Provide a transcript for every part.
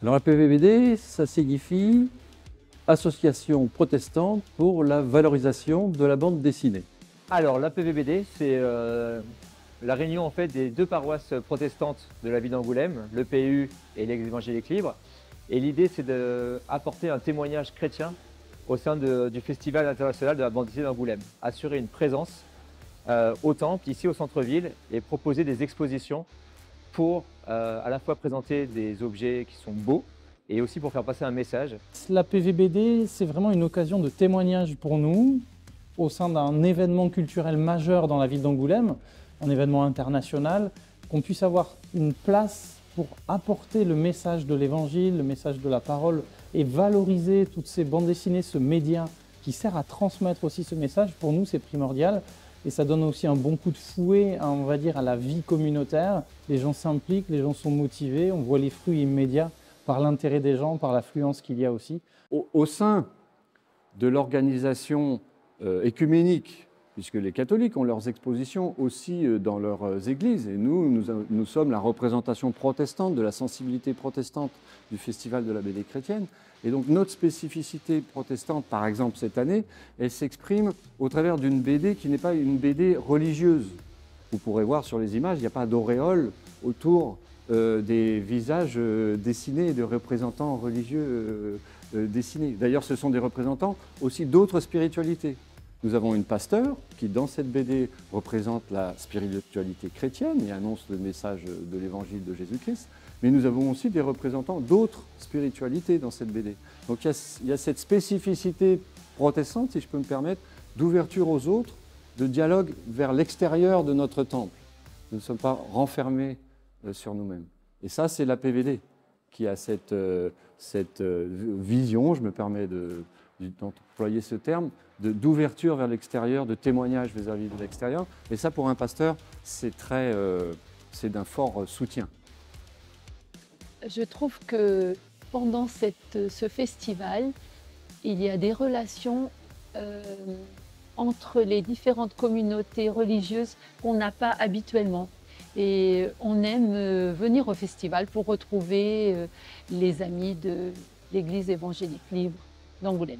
Alors APVBD, ça signifie Association protestante pour la valorisation de la bande dessinée. Alors, l'APVBD, c'est la réunion en fait des deux paroisses protestantes de la ville d'Angoulême, le PU et l'Église évangélique libre. Et l'idée, c'est d'apporter un témoignage chrétien au sein du Festival international de la bande dessinée d'Angoulême. Assurer une présence au temple, ici au centre-ville, et proposer des expositions pour à la fois présenter des objets qui sont beaux et aussi pour faire passer un message. La PVBD, c'est vraiment une occasion de témoignage pour nous au sein d'un événement culturel majeur dans la ville d'Angoulême, un événement international, qu'on puisse avoir une place pour apporter le message de l'Évangile, le message de la parole et valoriser toutes ces bandes dessinées, ce média qui sert à transmettre aussi ce message. Pour nous, c'est primordial. Et ça donne aussi un bon coup de fouet, on va dire, à la vie communautaire. Les gens s'impliquent, les gens sont motivés, on voit les fruits immédiats par l'intérêt des gens, par l'affluence qu'il y a aussi. Au sein de l'organisation écuménique, puisque les catholiques ont leurs expositions aussi dans leurs églises, et nous sommes la représentation protestante de la sensibilité protestante du Festival de la BD chrétienne. Et donc notre spécificité protestante, par exemple cette année, elle s'exprime au travers d'une BD qui n'est pas une BD religieuse. Vous pourrez voir sur les images, il n'y a pas d'auréole autour des visages dessinés et de représentants religieux dessinés. D'ailleurs, ce sont des représentants aussi d'autres spiritualités. Nous avons une pasteur qui, dans cette BD, représente la spiritualité chrétienne et annonce le message de l'évangile de Jésus-Christ. Mais nous avons aussi des représentants d'autres spiritualités dans cette BD. Donc il y a cette spécificité protestante, si je peux me permettre, d'ouverture aux autres, de dialogue vers l'extérieur de notre temple. Nous ne sommes pas renfermés sur nous-mêmes. Et ça, c'est la PVD qui a cette vision, je me permets d'employer ce terme, d'ouverture vers l'extérieur, de témoignage vis-à-vis de l'extérieur. Et ça, pour un pasteur, c'est d'un fort soutien. Je trouve que pendant ce festival, il y a des relations entre les différentes communautés religieuses qu'on n'a pas habituellement. Et on aime venir au festival pour retrouver les amis de l'Église évangélique libre d'Angoulême.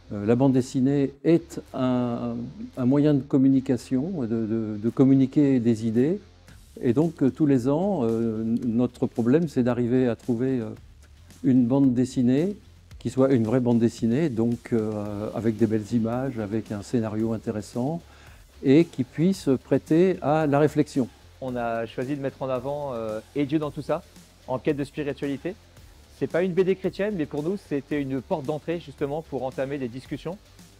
La bande dessinée est un moyen de communication, de communiquer des idées. Et donc tous les ans, notre problème, c'est d'arriver à trouver une bande dessinée qui soit une vraie bande dessinée, donc avec des belles images, avec un scénario intéressant, et qui puisse prêter à la réflexion. On a choisi de mettre en avant Et Dieu dans tout ça, en quête de spiritualité. C'est pas une BD chrétienne, mais pour nous, c'était une porte d'entrée justement pour entamer des discussions,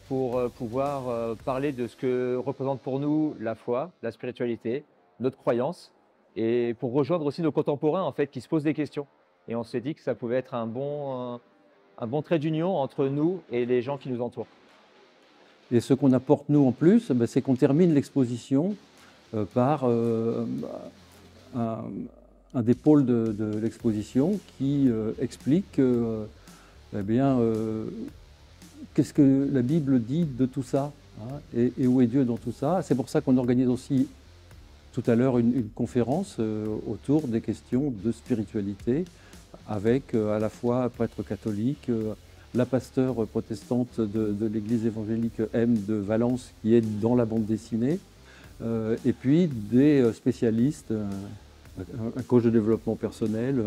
pour pouvoir parler de ce que représente pour nous la foi, la spiritualité, notre croyance, et pour rejoindre aussi nos contemporains en fait qui se posent des questions. Et on s'est dit que ça pouvait être un bon trait d'union entre nous et les gens qui nous entourent. Et ce qu'on apporte nous en plus, c'est qu'on termine l'exposition par un des pôles de l'exposition qui explique qu'est-ce que la Bible dit de tout ça, hein, et où est Dieu dans tout ça. C'est pour ça qu'on organise aussi tout à l'heure une conférence autour des questions de spiritualité avec à la fois un prêtre catholique, la pasteure protestante de l'église évangélique M de Valence qui est dans la bande dessinée, et puis des spécialistes, un coach de développement personnel,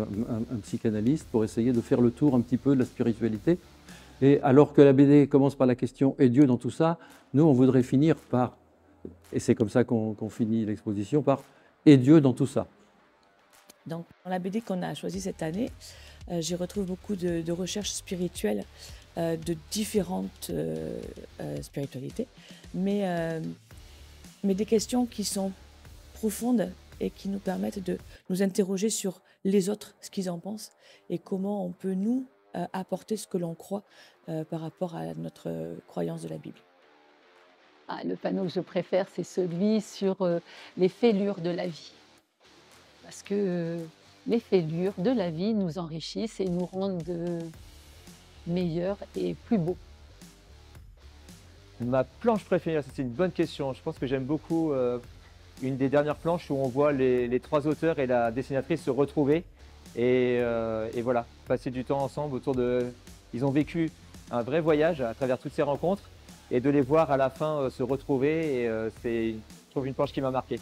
un psychanalyste, pour essayer de faire le tour un petit peu de la spiritualité. Et alors que la BD commence par la question « Et Dieu dans tout ça ?», nous on voudrait finir par, et c'est comme ça qu'on finit l'exposition, par « Et Dieu dans tout ça ». Donc, dans la BD qu'on a choisie cette année, j'y retrouve beaucoup de recherches spirituelles de différentes spiritualités, mais des questions qui sont profondes et qui nous permettent de nous interroger sur les autres, ce qu'ils en pensent, et comment on peut, nous, apporter ce que l'on croit par rapport à notre croyance de la Bible. Ah, le panneau que je préfère, c'est celui sur les fêlures de la vie. Parce que les fêlures de la vie nous enrichissent et nous rendent meilleurs et plus beaux. Ma planche préférée, c'est une bonne question. Je pense que j'aime beaucoup une des dernières planches où on voit les trois auteurs et la dessinatrice se retrouver Et voilà, passer du temps ensemble autour de... Ils ont vécu un vrai voyage à travers toutes ces rencontres et de les voir à la fin se retrouver, c'est, je trouve, une planche qui m'a marqué.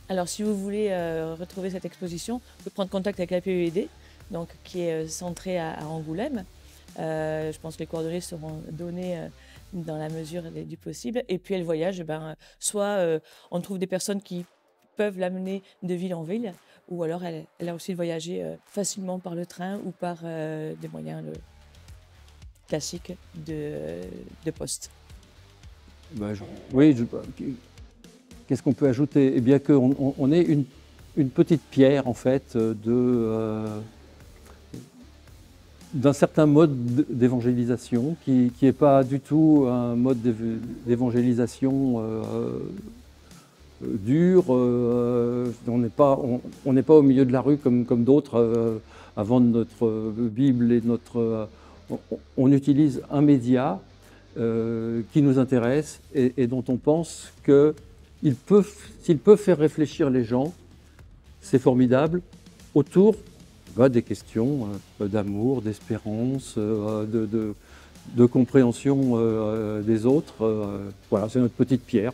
Alors, si vous voulez retrouver cette exposition, vous pouvez prendre contact avec la PED, donc, qui est centrée à Angoulême. Je pense que les coordonnées seront données dans la mesure du possible. Et puis, elle voyage, soit on trouve des personnes qui peuvent l'amener de ville en ville, ou alors elle a aussi voyagé facilement par le train ou par des moyens classiques de poste. Oui, qu'est-ce qu'on peut ajouter? Eh bien qu'on est une petite pierre, en fait, d'un certain mode d'évangélisation qui n'est pas du tout un mode d'évangélisation dur. On n'est pas au milieu de la rue comme d'autres avant notre Bible et notre... on utilise un média qui nous intéresse et dont on pense s'il peut faire réfléchir les gens, c'est formidable, autour des questions d'amour, d'espérance, de compréhension des autres. Voilà, c'est notre petite pierre.